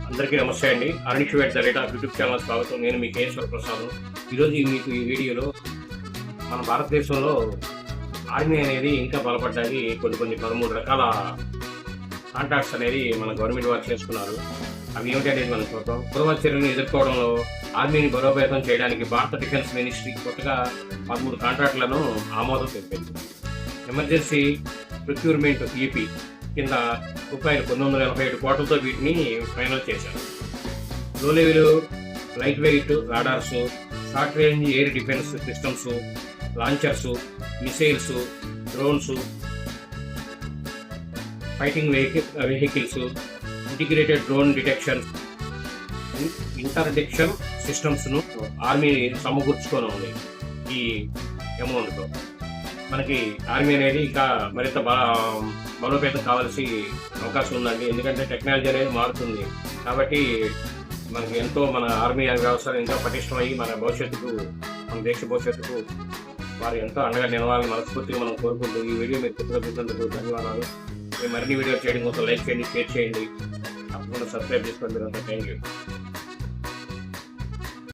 అందరికీ నమస్తే అండి. అరణ్యవేట్ the rate of YouTube channel స్వాగతం. నేను మీ కేఎస్వర ప్రసాద్. ఈరోజు మీకు ఈ వీడియోలో మన భారతదేశంలో ఆర్మీ అనేది ఇంకా బలపడ్డానికి కొన్ని 13 రకాల కాంట్రాక్ట్స్ అనేది మన గవర్నమెంట్ వారు చేసుకున్నారు. అవి ఏమిటి అనేది మనం చూద్దాం. పూర్వ చర్యలను ఎదుర్కోవడంలో ఆర్మీని బలోపేతం చేయడానికి భారత డిఫెన్స్ మినిస్ట్రీ కొత్తగా 13 కాంట్రాక్టులను ఆమోదం తెలిపింది. ఎమర్జెన్సీ ప్రొక్యూర్మెంట్ ఈపీ కింద రూపాయలు 987 కోట్లతో వీటిని ఫైనల్ చేశారు. Low level lightweight radars, short range air defence systems, launchers, missiles, drones, fighting vehicles, integrated drone detection, interdiction సిస్టమ్స్ను ఆర్మీ సమకూర్చుకొని ఉంది. ఈ అమౌంట్తో మనకి ఆర్మీ అనేది ఇంకా మరింత బలోపేతం కావాల్సి అవకాశం ఉందండి. ఎందుకంటే టెక్నాలజీ అనేది మారుతుంది కాబట్టి మనకి ఎంతో మన ఆర్మీ వ్యవస్థ ఇంకా పటిష్టమయ్యి మన భవిష్యత్తుకు, మన దేశ భవిష్యత్తుకు వారు ఎంతో అండగా నిలవాలని మనస్ఫూర్తిగా మనం కోరుకుంటూ ఈ వీడియో మీరు చూసినందుకు ధన్యవాదాలు. మీరు మరిన్ని వీడియోలు చేయడం కోసం లైక్ చేయండి, షేర్ చేయండి, తప్పకుండా సబ్స్క్రైబ్ చేసుకోండి. Thank you.